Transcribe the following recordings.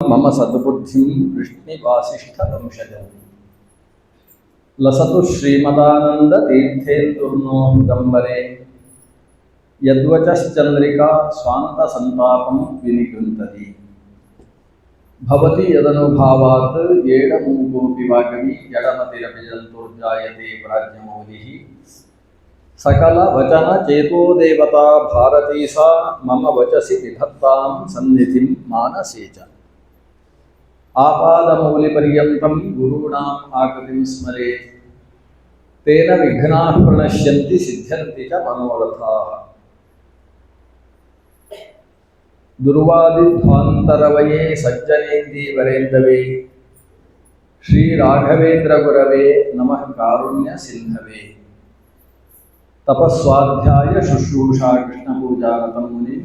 मम सद्बुद्धिं वृष्णिवासिष्ठवंशजं लसतु श्रीमदानन्दतीर्थेन्दुर्नो हृदम्बरे यद्वचश्चन्द्रिका स्वान्तसन्तापं विनिकृन्तति भवति यदनुभावात् येडमूकोऽपि वाग्मी जडमतिरपि जन्तुर्जायते प्राज्ञमौलिः सकलवचनचेतो देवता भारती सा मम वचसि विधत्तां सन्निधिं मानसे च आपादमौलिपर्यन्तं गुरूणाम् आकृतिं स्मरेत् तेन विघ्नाः प्रणश्यन्ति सिद्ध्यन्ति च मनोरथाः दुर्वादिध्वान्तरवये सज्जनेन्दीवरेन्दवे श्रीराघवेन्द्रगुरवे नमः कारुण्यसिन्धवे तपस्वाध्याय शुश्रूषा कृष्णपूजारतं मुनिं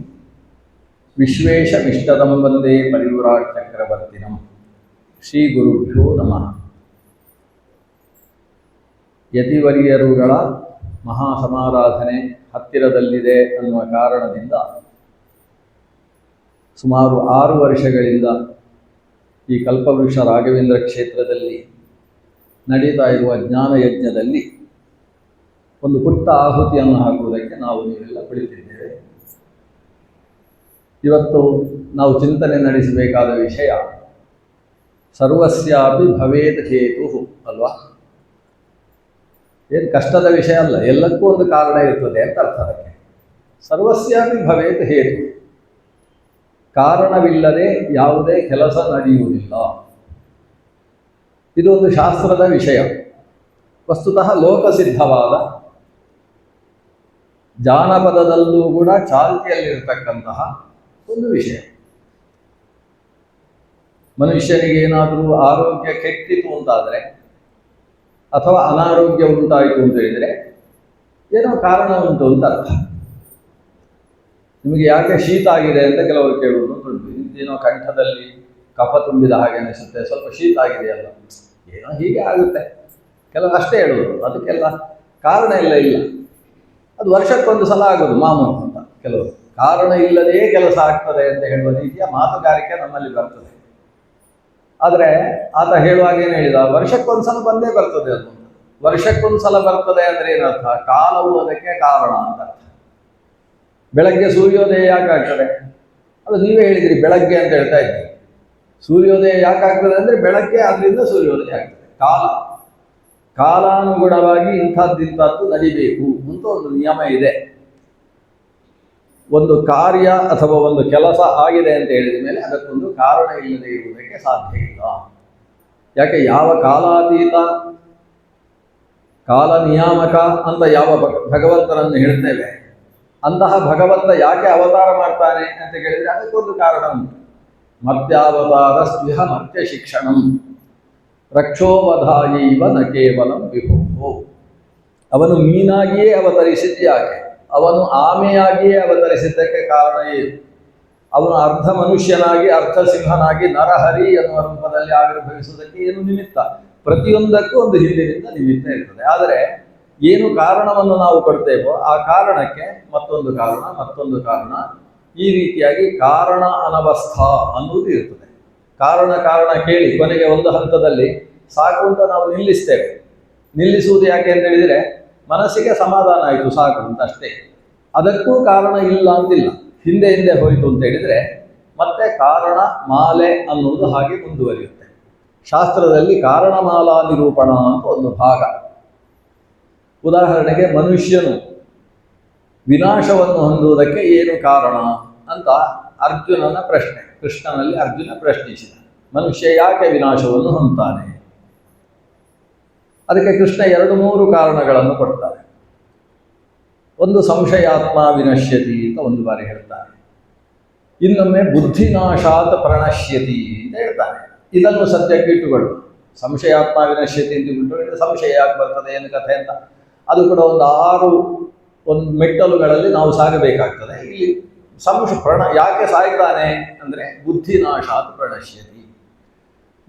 विश्वेशमिष्टदं वन्दे परिव्राट् चक्रवर्तिनम् ಶ್ರೀ ಗುರುಭ್ಯೋ ನಮಃ. ಯತಿವರ್ಯರುಗಳ ಮಹಾಸಮಾರಾಧನೆ ಹತ್ತಿರದಲ್ಲಿದೆ ಅನ್ನುವ ಕಾರಣದಿಂದ ಸುಮಾರು 6 ವರ್ಷಗಳಿಂದ ಈ ಕಲ್ಪವೃಕ್ಷ ರಾಘವೇಂದ್ರ ಕ್ಷೇತ್ರದಲ್ಲಿ ನಡೀತಾ ಇರುವ ಜ್ಞಾನಯಜ್ಞದಲ್ಲಿ ಒಂದು ಪುಟ್ಟ ಆಹುತಿಯನ್ನು ಹಾಕುವುದಕ್ಕೆ ನಾವು ನೀವೆಲ್ಲ ಕುಳಿತಿದ್ದೇವೆ. ಇವತ್ತು ನಾವು ಚಿಂತನೆ ನಡೆಸಬೇಕಾದ ವಿಷಯ ಸರ್ವಸ್ಯಾಪಿ ಭವೇದ್ ಹೇತು ಅಲ್ವಾ. ಏನು ಕಷ್ಟದ ವಿಷಯ ಅಲ್ಲ, ಎಲ್ಲಕ್ಕೂ ಒಂದು ಕಾರಣ ಇರ್ತದೆ ಅಂತ ಅರ್ಥ. ಅದಕ್ಕೆ ಸರ್ವಸ್ಯಾಪಿ ಭವೇದ್ ಹೇತು, ಕಾರಣವಿಲ್ಲದೆ ಯಾವುದೇ ಕೆಲಸ ನಡೆಯುವುದಿಲ್ಲ. ಇದೊಂದು ಶಾಸ್ತ್ರದ ವಿಷಯ, ವಸ್ತುತಃ ಲೋಕಸಿದ್ಧವಾದ, ಜಾನಪದದಲ್ಲೂ ಕೂಡ ಚಾಲ್ತಿಯಲ್ಲಿರ್ತಕ್ಕಂತಹ ಒಂದು ವಿಷಯ. ಮನುಷ್ಯನಿಗೆ ಏನಾದರೂ ಆರೋಗ್ಯ ಕೆಟ್ಟಿತು ಅಂತಾದರೆ ಅಥವಾ ಅನಾರೋಗ್ಯ ಉಂಟಾಯಿತು ಅಂತ ಹೇಳಿದರೆ ಏನೋ ಕಾರಣ ಉಂಟು ಅಂತ ಅರ್ಥ. ನಿಮಗೆ ಯಾಕೆ ಶೀತ ಆಗಿದೆ ಅಂತ ಕೆಲವರು ಕೇಳುವುದು ಉಂಟು. ಏನೋ ಕಂಠದಲ್ಲಿ ಕಫ ತುಂಬಿದ ಹಾಗೆ ಅನಿಸುತ್ತೆ, ಸ್ವಲ್ಪ ಶೀತ ಆಗಿದೆಯಲ್ಲ, ಏನೋ ಹೀಗೆ ಆಗುತ್ತೆ ಕೆಲವರು ಅಷ್ಟೇ ಹೇಳುವುದು. ಅದಕ್ಕೆಲ್ಲ ಕಾರಣ ಇಲ್ಲ. ಅದು ವರ್ಷಕ್ಕೊಂದು ಸಲ ಆಗೋದು ಮಾಮೂಲು ಅಂತ. ಕೆಲವರು ಕಾರಣ ಇಲ್ಲದೆಯೇ ಕೆಲಸ ಆಗ್ತದೆ ಅಂತ ಹೇಳುವ ರೀತಿಯ ಮಾತುಗಾರಿಕೆ ನಮ್ಮಲ್ಲಿ ಬರ್ತದೆ. ಆದರೆ ಆತ ಹೇಳುವಾಗ ಏನು ಹೇಳಿದ, ವರ್ಷಕ್ಕೊಂದು ಸಲ ಬಂದೇ ಬರ್ತದೆ. ಅದು ವರ್ಷಕ್ಕೊಂದು ಸಲ ಬರ್ತದೆ ಅಂದರೆ ಏನರ್ಥ, ಕಾಲವು ಅದಕ್ಕೆ ಕಾರಣ ಅಂತ ಅರ್ಥ. ಬೆಳಗ್ಗೆ ಸೂರ್ಯೋದಯ ಯಾಕೆ ಆಗ್ತದೆ, ಅದು ನೀವೇ ಹೇಳಿದಿರಿ, ಬೆಳಗ್ಗೆ ಅಂತ ಹೇಳ್ತಾ ಇದ್ದೀರಿ. ಸೂರ್ಯೋದಯ ಯಾಕೆ ಆಗ್ತದೆ ಅಂದರೆ ಬೆಳಗ್ಗೆ, ಅದರಿಂದ ಸೂರ್ಯೋದಯ ಆಗ್ತದೆ. ಕಾಲಾನುಗುಣವಾಗಿ ಇಂಥದ್ದು ನಡಿಬೇಕು ಅಂತ ಒಂದು ನಿಯಮ ಇದೆ. ಒಂದು ಕಾರ್ಯ ಅಥವಾ ಒಂದು ಕೆಲಸ ಆಗಿದೆ ಅಂತ ಹೇಳಿದ ಮೇಲೆ ಅದಕ್ಕೊಂದು ಕಾರಣ ಇಲ್ಲದೆ ಇರುವುದಕ್ಕೆ ಸಾಧ್ಯ ಇಲ್ಲ. ಯಾಕೆ, ಯಾವ ಕಾಲಾತೀತ ಕಾಲ ನಿಯಾಮಕ ಅಂತ ಯಾವ ಭಗವಂತನನ್ನು ಹೇಳ್ತೇವೆ, ಅಂತಹ ಭಗವಂತ ಯಾಕೆ ಅವತಾರ ಮಾಡ್ತಾನೆ ಅಂತ ಕೇಳಿದರೆ ಅದಕ್ಕೊಂದು ಕಾರಣ ಉಂಟು. ಮರ್ತ್ಯಾವತಾರ ಸ್ವಿಹ ಮರ್ತ್ಯ ಶಿಕ್ಷಣಂ ರಕ್ಷೋವಧಾಯೈವ ನ ಕೇವಲಂ ವಿಭೋ. ಅವನು ಮೀನಾಗಿಯೇ ಅವತರಿಸಿದ್ದು ಯಾಕೆ, ಅವನು ಆಮೆಯಾಗಿಯೇ ಅವತರಿಸಿದ್ದಕ್ಕೆ ಕಾರಣ ಏನು, ಅವನು ಅರ್ಧ ಮನುಷ್ಯನಾಗಿ ಅರ್ಧ ಸಿಂಹನಾಗಿ ನರಹರಿ ಎನ್ನುವ ರೂಪದಲ್ಲಿ ಆವಿರ್ಭವಿಸುವುದಕ್ಕೆ ಏನು ನಿಮಿತ್ತ, ಪ್ರತಿಯೊಂದಕ್ಕೂ ಒಂದು ಹಿಂದಿನಿಂದ ನಿಮಿತ್ತ ಇರ್ತದೆ. ಆದರೆ ಏನು ಕಾರಣವನ್ನು ನಾವು ಕೊಡ್ತೇವೋ ಆ ಕಾರಣಕ್ಕೆ ಮತ್ತೊಂದು ಕಾರಣ, ಈ ರೀತಿಯಾಗಿ ಕಾರಣ ಅನವಸ್ಥಾ ಅನ್ನುವುದು ಇರ್ತದೆ. ಕಾರಣ ಕೇಳಿ ಕೊನೆಗೆ ಒಂದು ಹಂತದಲ್ಲಿ ಸಾಕು ಅಂತ ನಾವು ನಿಲ್ಲಿಸುವುದು ಯಾಕೆ ಅಂತ ಹೇಳಿದರೆ ಮನಸ್ಸಿಗೆ ಸಮಾಧಾನ ಆಯಿತು ಸಾಕು ಅಂತ ಅಷ್ಟೇ. ಅದಕ್ಕೂ ಕಾರಣ ಇಲ್ಲ ಅಂತಿಲ್ಲ, ಹಿಂದೆ ಹೋಯಿತು ಅಂತ ಹೇಳಿದರೆ ಮತ್ತೆ ಕಾರಣ ಮಾಲೆ ಅನ್ನುವುದು ಹಾಗೆ ಮುಂದುವರಿಯುತ್ತೆ. ಶಾಸ್ತ್ರದಲ್ಲಿ ಕಾರಣಮಾಲಾ ನಿರೂಪಣ ಅಂತ ಒಂದು ಭಾಗ. ಉದಾಹರಣೆಗೆ, ಮನುಷ್ಯನು ವಿನಾಶವನ್ನು ಹೊಂದುವುದಕ್ಕೆ ಏನು ಕಾರಣ ಅಂತ ಅರ್ಜುನನ ಪ್ರಶ್ನೆ, ಕೃಷ್ಣನಲ್ಲಿ ಅರ್ಜುನ ಪ್ರಶ್ನಿಸಿದ. ಮನುಷ್ಯ ಯಾಕೆ ವಿನಾಶವನ್ನು ಹೊಂದುತ್ತಾನೆ? ಅದಕ್ಕೆ ಕೃಷ್ಣ 2-3 ಕಾರಣಗಳನ್ನು ಕೊಡ್ತಾರೆ. ಒಂದು ಸಂಶಯಾತ್ಮ ವಿನಶ್ಯತಿ ಅಂತ ಒಂದು ಬಾರಿ ಹೇಳ್ತಾನೆ, ಇನ್ನೊಮ್ಮೆ ಬುದ್ಧಿನಾಶಾತ್ ಪ್ರಣಶ್ಯತಿ ಅಂತ ಹೇಳ್ತಾನೆ. ಇದನ್ನು ಸದ್ಯಕ್ಕೆ ಇಟ್ಟುಕೊಳ್ಳು. ಸಂಶಯಾತ್ಮ ವಿನಶ್ಯತಿ ಅಂತ ಬಿಟ್ಟು ಸಂಶಯ ಯಾಕೆ ಬರ್ತದೆ, ಏನು ಕಥೆ ಅಂತ ಅದು ಕೂಡ ಒಂದು ಮೆಟ್ಟಲುಗಳಲ್ಲಿ ನಾವು ಸಾಗಬೇಕಾಗ್ತದೆ. ಇಲ್ಲಿ ಯಾಕೆ ಸಾಯ್ತಾನೆ ಅಂದರೆ ಬುದ್ಧಿನಾಶಾತ್ ಪ್ರಣಶ್ಯತಿ.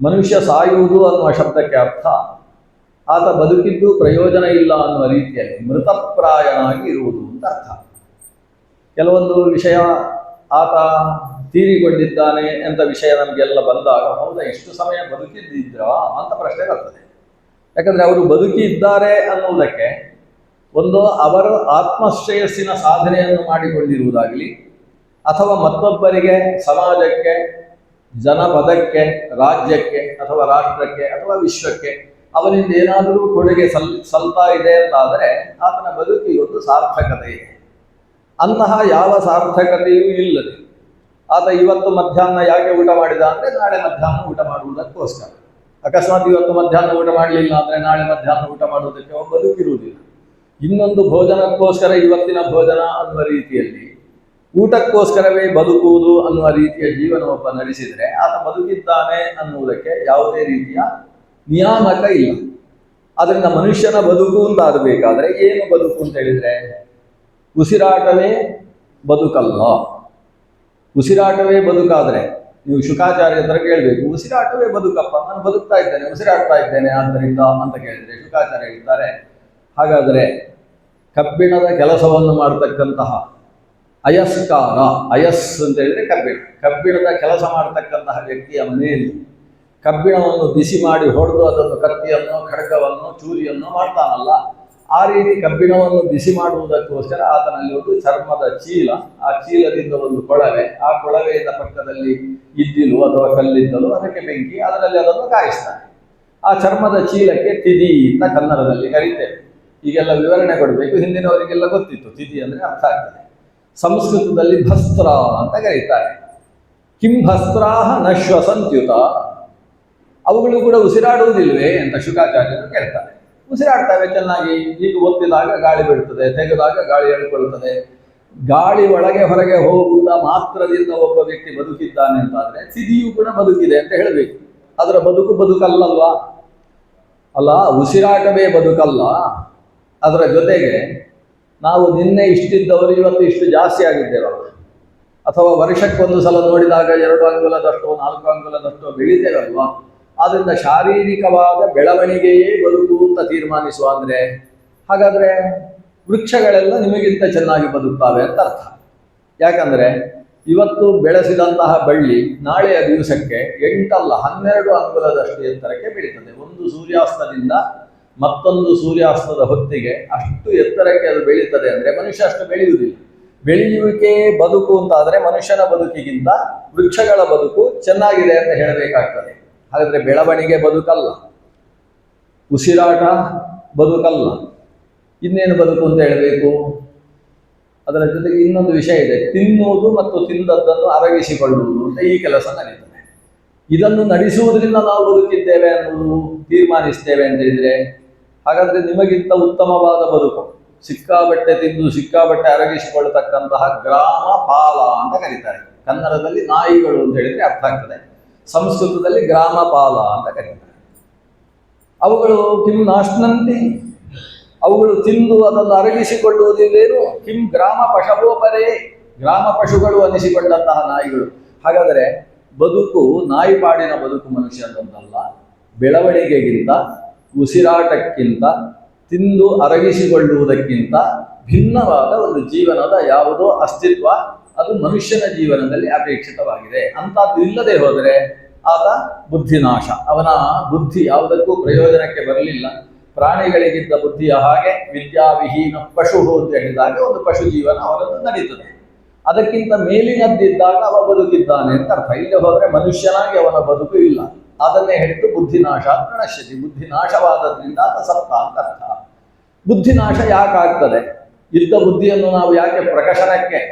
ಮನುಷ್ಯ ಸಾಯುವುದು ಅನ್ನುವ ಶಬ್ದಕ್ಕೆ ಅರ್ಥ ಆತ ಬದುಕಿದ್ದು ಪ್ರಯೋಜನ ಇಲ್ಲ ಅನ್ನುವ ರೀತಿಯಲ್ಲಿ ಮೃತಪ್ರಾಯನಾಗಿ ಇರುವುದು ಅಂತ ಅರ್ಥ. ಕೆಲವೊಂದು ವಿಷಯ ಆತ ತೀರಿಕೊಂಡಿದ್ದಾನೆ ಅಂತ ವಿಷಯ ನಮಗೆಲ್ಲ ಬಂದಾಗ ಹೌದಾ ಇಷ್ಟು ಸಮಯ ಬದುಕಿದ್ದಿದ್ರಾ ಅಂತ ಪ್ರಶ್ನೆ ಬರ್ತದೆ. ಯಾಕಂದರೆ ಅವರು ಬದುಕಿ ಇದ್ದಾರೆ ಅನ್ನುವುದಕ್ಕೆ ಒಂದು ಅವರು ಆತ್ಮಶ್ರೇಯಸ್ಸಿನ ಸಾಧನೆಯನ್ನು ಮಾಡಿಕೊಂಡಿರುವುದಾಗಲಿ ಅಥವಾ ಮತ್ತೊಬ್ಬರಿಗೆ ಸಮಾಜಕ್ಕೆ ಜನಪದಕ್ಕೆ ರಾಜ್ಯಕ್ಕೆ ಅಥವಾ ರಾಷ್ಟ್ರಕ್ಕೆ ಅಥವಾ ವಿಶ್ವಕ್ಕೆ ಅವನಿಂದ ಏನಾದರೂ ಕೊಡುಗೆ ಸಲ್ತಾ ಇದೆ ಅಂತಾದರೆ ಆತನ ಬದುಕಿಗೆ ಒಂದು ಸಾರ್ಥಕತೆ ಇದೆ. ಅಂತಹ ಯಾವ ಸಾರ್ಥಕತೆಯೂ ಇಲ್ಲದೆ ಆತ ಇವತ್ತು ಮಧ್ಯಾಹ್ನ ಯಾಕೆ ಊಟ ಮಾಡಿದ ಅಂದರೆ ನಾಳೆ ಮಧ್ಯಾಹ್ನ ಊಟ ಮಾಡುವುದಕ್ಕೋಸ್ಕರ, ಅಕಸ್ಮಾತ್ ಇವತ್ತು ಮಧ್ಯಾಹ್ನ ಊಟ ಮಾಡಲಿಲ್ಲ ಅಂದರೆ ನಾಳೆ ಮಧ್ಯಾಹ್ನ ಊಟ ಮಾಡುವುದಕ್ಕೆ ಅವನು ಬದುಕಿರುವುದಿಲ್ಲ. ಇನ್ನೊಂದು ಭೋಜನಕ್ಕೋಸ್ಕರ ಇವತ್ತಿನ ಭೋಜನ ಅನ್ನುವ ರೀತಿಯಲ್ಲಿ ಊಟಕ್ಕೋಸ್ಕರವೇ ಬದುಕುವುದು ಅನ್ನುವ ರೀತಿಯ ಜೀವನವೊಬ್ಬ ನಡೆಸಿದರೆ ಆತ ಬದುಕಿದ್ದಾನೆ ಅನ್ನುವುದಕ್ಕೆ ಯಾವುದೇ ರೀತಿಯ ನಿಯಾಮಕ ಇಲ್ಲ. ಅದರಿಂದ ಮನುಷ್ಯನ ಬದುಕು ಅಂತ ಆಗಬೇಕಾದ್ರೆ ಏನು ಬದುಕು ಅಂತ ಹೇಳಿದರೆ ಉಸಿರಾಟವೇ ಬದುಕಲ್ಲ. ಉಸಿರಾಟವೇ ಬದುಕಾದರೆ ನೀವು ಶುಕಾಚಾರ್ಯ ಹತ್ರ ಕೇಳಬೇಕು, ಉಸಿರಾಟವೇ ಬದುಕಪ್ಪ, ನಾನು ಬದುಕ್ತಾ ಇದ್ದೇನೆ ಉಸಿರಾಡ್ತಾ ಇದ್ದೇನೆ ಆದ್ದರಿಂದ ಅಂತ ಕೇಳಿದರೆ ಶುಕಾಚಾರ್ಯ ಹೇಳ್ತಾರೆ, ಹಾಗಾದರೆ ಕಬ್ಬಿಣದ ಕೆಲಸವನ್ನು ಮಾಡತಕ್ಕಂತಹ ಅಯಸ್ಕಾರ, ಅಯಸ್ ಅಂತ ಹೇಳಿದರೆ ಕಬ್ಬಿಣದ ಕೆಲಸ ಮಾಡತಕ್ಕಂತಹ ವ್ಯಕ್ತಿಯ ಮನೆಯಲ್ಲಿ ಕಬ್ಬಿಣವನ್ನು ಬಿಸಿ ಮಾಡಿ ಹೊಡೆದು ಅದನ್ನು ಕತ್ತಿಯನ್ನು ಖಡ್ಗವನ್ನು ಚೂರಿಯನ್ನು ಮಾಡ್ತಾನಲ್ಲ, ಆ ರೀತಿ ಕಬ್ಬಿಣವನ್ನು ಬಿಸಿ ಮಾಡುವುದಕ್ಕೋಸ್ಕರ ಆತನಲ್ಲಿ ಒಂದು ಚರ್ಮದ ಚೀಲ, ಆ ಚೀಲದಿಂದ ಒಂದು ಕೊಳವೆ, ಆ ಕೊಳವೆಯಿಂದ ಪಕ್ಕದಲ್ಲಿ ಇದ್ದಿಲು ಅಥವಾ ಕಲ್ಲಿದ್ದಲು, ಅದಕ್ಕೆ ಬೆಂಕಿ, ಅದರಲ್ಲಿ ಅದನ್ನು ಕಾಯಿಸ್ತಾನೆ. ಆ ಚರ್ಮದ ಚೀಲಕ್ಕೆ ತಿದಿ ಅಂತ ಕನ್ನಡದಲ್ಲಿ ಕರೀತೇವೆ. ಈಗೆಲ್ಲ ವಿವರಣೆ ಕೊಡಬೇಕು, ಹಿಂದಿನವರಿಗೆಲ್ಲ ಗೊತ್ತಿತ್ತು ತಿದಿ ಅಂದರೆ ಅರ್ಥ ಆಗ್ತದೆ. ಸಂಸ್ಕೃತದಲ್ಲಿ ಭಸ್ತ್ರ ಅಂತ ಕರೀತಾರೆ. ಕಿಂ ಭಸ್ತ್ರಾಹ ನಶ್ವಸಂತ್ಯುತ, ಅವುಗಳು ಕೂಡ ಉಸಿರಾಡುವುದಿಲ್ವೇ ಅಂತ ಶುಕಾಚಾರ್ಯರು ಕೇಳ್ತಾರೆ. ಉಸಿರಾಡ್ತವೆ ಚೆನ್ನಾಗಿ, ಈಗ ಒತ್ತಿದಾಗ ಗಾಳಿ ಬಿಡುತ್ತದೆ, ತೆಗೆದಾಗ ಗಾಳಿ ಎಳ್ಕೊಳ್ತದೆ. ಗಾಳಿ ಒಳಗೆ ಹೊರಗೆ ಹೋಗುವುದ ಮಾತ್ರದಿಂದ ಒಬ್ಬ ವ್ಯಕ್ತಿ ಬದುಕಿದ್ದಾನೆ ಅಂತಾದರೆ ತಿದಿಯೂ ಕೂಡ ಬದುಕಿದೆ ಅಂತ ಹೇಳಬೇಕು. ಅದರ ಬದುಕಲ್ಲಲ್ವಾ? ಅಲ್ಲ, ಉಸಿರಾಟವೇ ಬದುಕಲ್ಲ. ಅದರ ಜೊತೆಗೆ ನಾವು ನಿನ್ನೆ ಇಷ್ಟಿದ್ದವರು ಇವತ್ತು ಇಷ್ಟು ಜಾಸ್ತಿ ಆಗಿದ್ದೇವಲ್ಲ, ಅಥವಾ ವರ್ಷಕ್ಕೊಂದು ಸಲ ನೋಡಿದಾಗ 2 ಅಂಗುಲದಷ್ಟೋ 4 ಅಂಗುಲದಷ್ಟೋ ಬೆಳೀತೇವಲ್ವಾ, ಆದ್ದರಿಂದ ಶಾರೀರಿಕವಾದ ಬೆಳವಣಿಗೆಯೇ ಬದುಕು ಅಂತ ತೀರ್ಮಾನಿಸುವ ಅಂದರೆ ಹಾಗಾದರೆ ವೃಕ್ಷಗಳೆಲ್ಲ ನಿಮಗಿಂತ ಚೆನ್ನಾಗಿ ಬದುಕ್ತಾವೆ ಅಂತ ಅರ್ಥ. ಯಾಕಂದರೆ ಇವತ್ತು ಬೆಳೆಸಿದಂತಹ ಬಳ್ಳಿ ನಾಳೆಯ ದಿವಸಕ್ಕೆ 8 ಅಲ್ಲ 12 ಅಂಗುಲದಷ್ಟು ಎತ್ತರಕ್ಕೆ ಬೆಳೀತದೆ. ಒಂದು ಸೂರ್ಯಾಸ್ತದಿಂದ ಮತ್ತೊಂದು ಸೂರ್ಯಾಸ್ತದ ಹೊತ್ತಿಗೆ ಅಷ್ಟು ಎತ್ತರಕ್ಕೆ ಅದು ಬೆಳೀತದೆ ಅಂದರೆ ಮನುಷ್ಯ ಅಷ್ಟು ಬೆಳೆಯುವುದಿಲ್ಲ. ಬೆಳೆಯುವಿಕೆ ಬದುಕು ಅಂತಾದರೆ ಮನುಷ್ಯನ ಬದುಕಿಗಿಂತ ವೃಕ್ಷಗಳ ಬದುಕು ಚೆನ್ನಾಗಿದೆ ಅಂತ ಹೇಳಬೇಕಾಗ್ತದೆ. ಹಾಗಾದರೆ ಬೆಳವಣಿಗೆ ಬದುಕಲ್ಲ, ಉಸಿರಾಟ ಬದುಕಲ್ಲ, ಇನ್ನೇನು ಬದುಕು ಅಂತ ಹೇಳಬೇಕು? ಅದರ ಜೊತೆಗೆ ಇನ್ನೊಂದು ವಿಷಯ ಇದೆ, ತಿನ್ನುವುದು ಮತ್ತು ತಿಂದದ್ದನ್ನು ಅರಗಿಸಿಕೊಳ್ಳುವುದು ಅಂತ ಈ ಕೆಲಸ ನಡೀತದೆ. ಇದನ್ನು ನಡೆಸುವುದರಿಂದ ನಾವು ಬದುಕಿದ್ದೇವೆ ಅನ್ನೋದು ತೀರ್ಮಾನಿಸ್ತೇವೆ ಅಂತ ಹೇಳಿದರೆ ಹಾಗಾದರೆ ನಿಮಗಿಂತ ಉತ್ತಮವಾದ ಬದುಕು ಸಿಕ್ಕಾಬಟ್ಟೆ ತಿಂದು ಸಿಕ್ಕಾಬಟ್ಟೆ ಅರಗಿಸಿಕೊಳ್ಳತಕ್ಕಂತಹ ಗ್ರಾಮ ಪಾಲ ಅಂತ ಕರೀತಾರೆ. ಕನ್ನಡದಲ್ಲಿ ನಾಯಿಗಳು ಅಂತ ಹೇಳಿದರೆ ಅರ್ಥ ಆಗ್ತದೆ, ಸಂಸ್ಕೃತದಲ್ಲಿ ಗ್ರಾಮ ಪಾಲ ಅಂತ ಕರೀತಾರೆ. ಅವುಗಳು ಕಿಂ ನಾಶ್ನಂತಿ, ಅವುಗಳು ತಿಂದು ಅದನ್ನು ಅರಗಿಸಿಕೊಳ್ಳುವುದಿಲ್ಲೇನು? ಕಿಂ ಗ್ರಾಮ ಪಶವೋಪರೇ, ಗ್ರಾಮ ಪಶುಗಳು ಅನಿಸಿಕೊಂಡಂತಹ ನಾಯಿಗಳು. ಹಾಗಾದರೆ ಬದುಕು ನಾಯಿಪಾಡಿನ ಬದುಕು ಮನುಷ್ಯನದಲ್ಲ. ಬೆಳವಣಿಗೆಗಿಂತ, ಉಸಿರಾಟಕ್ಕಿಂತ, ತಿಂದು ಅರಗಿಸಿಕೊಳ್ಳುವುದಕ್ಕಿಂತ ಭಿನ್ನವಾದ ಒಂದು ಜೀವನದ ಯಾವುದೋ ಅಸ್ತಿತ್ವ ಅದು ಮನುಷ್ಯನ ಜೀವನದಲ್ಲಿ ಅಪೇಕ್ಷಿತವಾಗಿದೆ. ಅಂಥದ್ದು ಇಲ್ಲದೆ ಹೋದರೆ ಆತ ಬುದ್ಧಿನಾಶ, ಅವನ ಬುದ್ಧಿ ಯಾವುದಕ್ಕೂ ಪ್ರಯೋಜನಕ್ಕೆ ಬರಲಿಲ್ಲ. ಪ್ರಾಣಿಗಳಿಗಿದ್ದ ಬುದ್ಧಿಯ ಹಾಗೆ ವಿದ್ಯಾವಿಹೀನ ಪಶು ಅಂತ ಹೇಳಿದಾಗ ಒಂದು ಪಶು ಜೀವನ ಅವರನ್ನು ನಡೀತದೆ. ಅದಕ್ಕಿಂತ ಮೇಲಿನದ್ದಿದ್ದಾಗ ಅವ ಬದುಕಿದ್ದಾನೆ ಅಂತ ಅರ್ಥ. ಇಲ್ಲದೆ ಹೋದರೆ ಮನುಷ್ಯನಾಗಿ ಅವನ ಬದುಕು ಇಲ್ಲ. ಅದನ್ನೇ ಹೇಳಿದ್ದು ಬುದ್ಧಿನಾಶ ಪ್ರಣಶ್ಯತಿ, ಬುದ್ಧಿನಾಶವಾದದ್ರಿಂದ ಆತ ಸತ್ತ ಅಂತ ಅರ್ಥ. ಬುದ್ಧಿನಾಶ ಯಾಕಾಗ್ತದೆ? ಇದ್ದ ಬುದ್ಧಿಯನ್ನು ನಾವು ಯಾಕೆ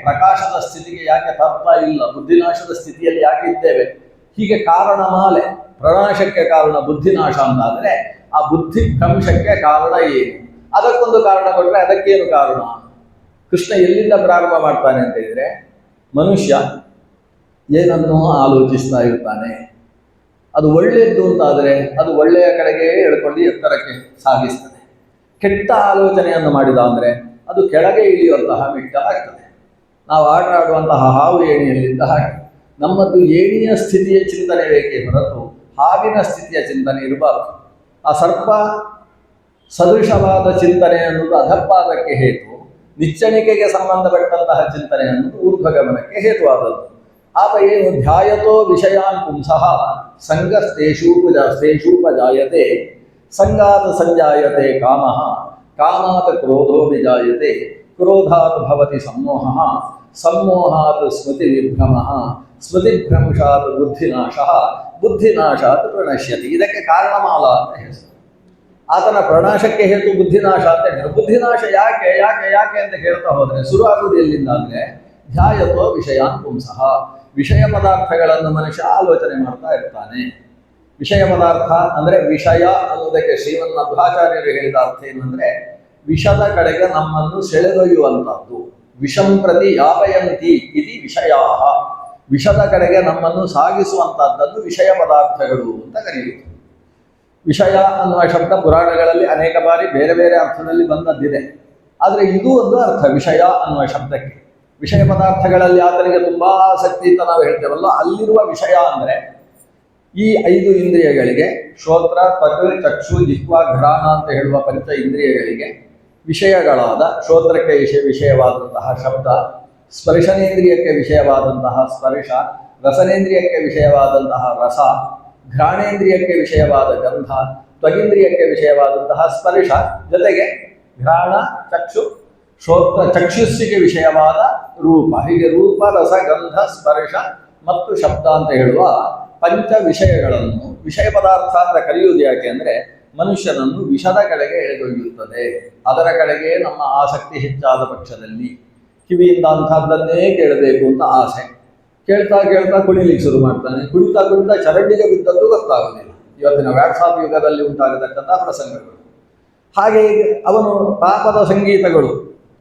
ಪ್ರಕಾಶದ ಸ್ಥಿತಿಗೆ ಯಾಕೆ ತರ್ತಾ ಇಲ್ಲ? ಬುದ್ಧಿನಾಶದ ಸ್ಥಿತಿಯಲ್ಲಿ ಯಾಕೆ ಇದ್ದೇವೆ? ಹೀಗೆ ಕಾರಣಮಾಲೆ, ಪ್ರನಾಶಕ್ಕೆ ಕಾರಣ ಬುದ್ಧಿನಾಶ ಅಂತಾದರೆ ಆ ಬುದ್ಧಿ ಭ್ರಂಶಕ್ಕೆ ಕಾರಣ ಏನು? ಅದಕ್ಕೊಂದು ಕಾರಣ ಕೊಟ್ಟರೆ ಅದಕ್ಕೇನು ಕಾರಣ? ಕೃಷ್ಣ ಎಲ್ಲಿಂದ ಪ್ರಾರಂಭ ಮಾಡ್ತಾನೆ ಅಂತ ಹೇಳಿದರೆ, ಮನುಷ್ಯ ಏನನ್ನೂ ಆಲೋಚಿಸ್ತಾ ಇರ್ತಾನೆ. ಅದು ಒಳ್ಳೆಯದ್ದು ಅಂತಾದರೆ ಅದು ಒಳ್ಳೆಯ ಕಡೆಗೆ ಎಳ್ಕೊಂಡು ಎತ್ತರಕ್ಕೆ ಸಾಗಿಸ್ತದೆ. ಕೆಟ್ಟ ಆಲೋಚನೆಯನ್ನು ಮಾಡಿದ ಅಂದರೆ ಅದು ಕೆಳಗೆ ಇಳಿಯುವಂತಹ ಮೆಟ್ಟ ಆಗ್ತದೆ. ನಾವು ಆಟ ಆಡುವಂತಹ ಹಾವು ಏಣಿಯಲ್ಲಿದ್ದ ಹಾಗೆ ನಮ್ಮದು ಏಣಿಯ ಸ್ಥಿತಿಯ ಚಿಂತನೆ ಬೇಕೇ ಹೊರತು ಹಾವಿನ ಸ್ಥಿತಿಯ ಚಿಂತನೆ ಇರಬಾರದು. ಆ ಸರ್ಪ ಸದೃಶವಾದ ಚಿಂತನೆ ಅನ್ನೋದು ಅಧಪಾದಕ್ಕೆ ಹೇತು, ನಿಚ್ಚಣಿಕೆಗೆ ಸಂಬಂಧಪಟ್ಟಂತಹ ಚಿಂತನೆ ಅನ್ನೋದು ಊರ್ಧ್ವಗಮನಕ್ಕೆ ಹೇತುವಾದದ್ದು. ಆತ ಏನು ಧ್ಯಾಯತೋ ವಿಷಯಾನ್ ಪುಂಸಃ ಸಂಗಸ್ತೇಷೂಪಜಾಯತೆ ಸಂಗಾತ್ ಸಂಜಾಯತೆ ಕಾಮಃ ಕಾಮಾತ್ ಕ್ರೋಧೋ ವಿಜಾಯತೆ ಕ್ರೋಧಾತ್ ಭವತಿ ಸಮ್ಮೋಹಃ ಸಮ್ಮೋಹಾತ್ ಸ್ಮೃತಿ ವಿಭ್ರಮಃ ಸ್ಮೃತಿಭ್ರಂಶಾತ್ ಬುದ್ಧಿನಾಶಃ ಬುದ್ಧಿನಾಶಾತ್ ಪ್ರಣಶ್ಯತಿ. ಇದಕ್ಕೆ ಕಾರಣಮಾಲ ಅಂತ ಹೆಸರು. ಆತನ ಪ್ರಣಾಶಕ್ಕೆ ಹೇತು ಬುದ್ಧಿನಾಶ ಅಂತ ಹೇಳಿದ್ರು. ಬುದ್ಧಿನಾಶ ಯಾಕೆ ಯಾಕೆ ಯಾಕೆ ಅಂತ ಹೇಳ್ತಾ ಹೋದರೆ ಶುರು ಆಗುವುದು ಎಲ್ಲಿಂದ ಅಂದರೆ ಧ್ಯಾಯತೋ ವಿಷಯಾನ್ ಪುಂಸಃ, ವಿಷಯ ಪದಾರ್ಥಗಳನ್ನು ಮನುಷ್ಯ ಆಲೋಚನೆ ಮಾಡ್ತಾ ಇರ್ತಾನೆ. ವಿಷಯ ಪದಾರ್ಥ ಅಂದರೆ ವಿಷಯ ಅನ್ನೋದಕ್ಕೆ ಶ್ರೀಮನ್ಮಧ್ವಾಚಾರ್ಯರು ಹೇಳಿದ ಅರ್ಥ ಏನಂದರೆ ವಿಷದ ಕಡೆಗೆ ನಮ್ಮನ್ನು ಸೆಳೆದೊಯ್ಯುವಂಥದ್ದು. ವಿಷಂ ಪ್ರತಿ ಯಾಪಯಂತಿ ಇತಿ ವಿಷಯಾಹ, ವಿಷದ ಕಡೆಗೆ ನಮ್ಮನ್ನು ಸಾಗಿಸುವಂತಹದ್ದನ್ನು ವಿಷಯ ಪದಾರ್ಥಗಳು ಅಂತ ಕರೆಯುವುದು. ವಿಷಯ ಅನ್ನುವ ಶಬ್ದ ಪುರಾಣಗಳಲ್ಲಿ ಅನೇಕ ಬಾರಿ ಬೇರೆ ಬೇರೆ ಅರ್ಥದಲ್ಲಿ ಬಂದದ್ದಿದೆ. ಆದರೆ ಇದು ಒಂದು ಅರ್ಥ ವಿಷಯ ಅನ್ನುವ ಶಬ್ದಕ್ಕೆ. ವಿಷಯ ಪದಾರ್ಥಗಳಲ್ಲಿ ಆತನಿಗೆ ತುಂಬ ಆಸಕ್ತಿ ಅಂತ ನಾವು ಹೇಳ್ತೇವಲ್ಲ, ಅಲ್ಲಿರುವ ವಿಷಯ ಅಂದರೆ ಈ 5 ಇಂದ್ರಿಯಗಳಿಗೆ ಶ್ರೋತ್ರ ತ್ವಕ್ ಚಕ್ಷು ಜಿಹ್ವಾ ಘ್ರಾಣ ಅಂತ ಹೇಳುವ ಪಂಚ ಇಂದ್ರಿಯಗಳಿಗೆ ವಿಷಯಗಳಾದ ಶ್ರೋತ್ರಕ್ಕೆ ವಿಷಯವಾದಂತಹ ಶಬ್ದ, ಸ್ಪರ್ಶನೇಂದ್ರಿಯಕ್ಕೆ ವಿಷಯವಾದಂತಹ ಸ್ಪರ್ಶ, ರಸನೇಂದ್ರಿಯಕ್ಕೆ ವಿಷಯವಾದಂತಹ ರಸ, ಘ್ರಾಣೇಂದ್ರಿಯಕ್ಕೆ ವಿಷಯವಾದ ಗಂಧ, ತ್ವಗಿಂದ್ರಿಯಕ್ಕೆ ವಿಷಯವಾದಂತಹ ಸ್ಪರ್ಶ, ಜೊತೆಗೆ ಘ್ರಾಣ ಚಕ್ಷು ಶ್ರೋತ್ರ ಚಕ್ಷುಸ್ಸಿಗೆ ವಿಷಯವಾದ ರೂಪ. ಹೀಗೆ ರೂಪ ರಸ ಗಂಧ ಸ್ಪರ್ಶ ಮತ್ತು ಶಬ್ದ ಅಂತ ಹೇಳುವ ಪಂಚ ವಿಷಯಗಳನ್ನು ವಿಷಯ ಪದಾರ್ಥ ಅಂತ ಕರೆಯುವುದು ಯಾಕೆ ಅಂದರೆ ಮನುಷ್ಯನನ್ನು ವಿಷದ ಕಡೆಗೆ ಎಳೆದೊಯ್ಯುತ್ತದೆ. ಅದರ ಕಡೆಗೆ ನಮ್ಮ ಆಸಕ್ತಿ ಹೆಚ್ಚಾದ ಪಕ್ಷದಲ್ಲಿ ಕಿವಿಯಿಂದ ಅಂಥದ್ದನ್ನೇ ಕೇಳಬೇಕು ಅಂತ ಆಸೆ, ಕೇಳ್ತಾ ಕೇಳ್ತಾ ಕುಣಿಲಿಕ್ಕೆ ಶುರು ಮಾಡ್ತಾನೆ. ಕುಣಿತಾ ಕುಣಿತಾ ಚರಂಡಿಗೆ ಬಿದ್ದದ್ದು ಗೊತ್ತಾಗೋದಿಲ್ಲ. ಇವತ್ತಿನ ವ್ಯಾಟ್ಸಾಪ್ ಯುಗದಲ್ಲಿ ಉಂಟಾಗತಕ್ಕಂಥ ಪ್ರಸಂಗಗಳು. ಹಾಗೆ ಅವನು ಪಾಪದ ಸಂಗೀತಗಳು,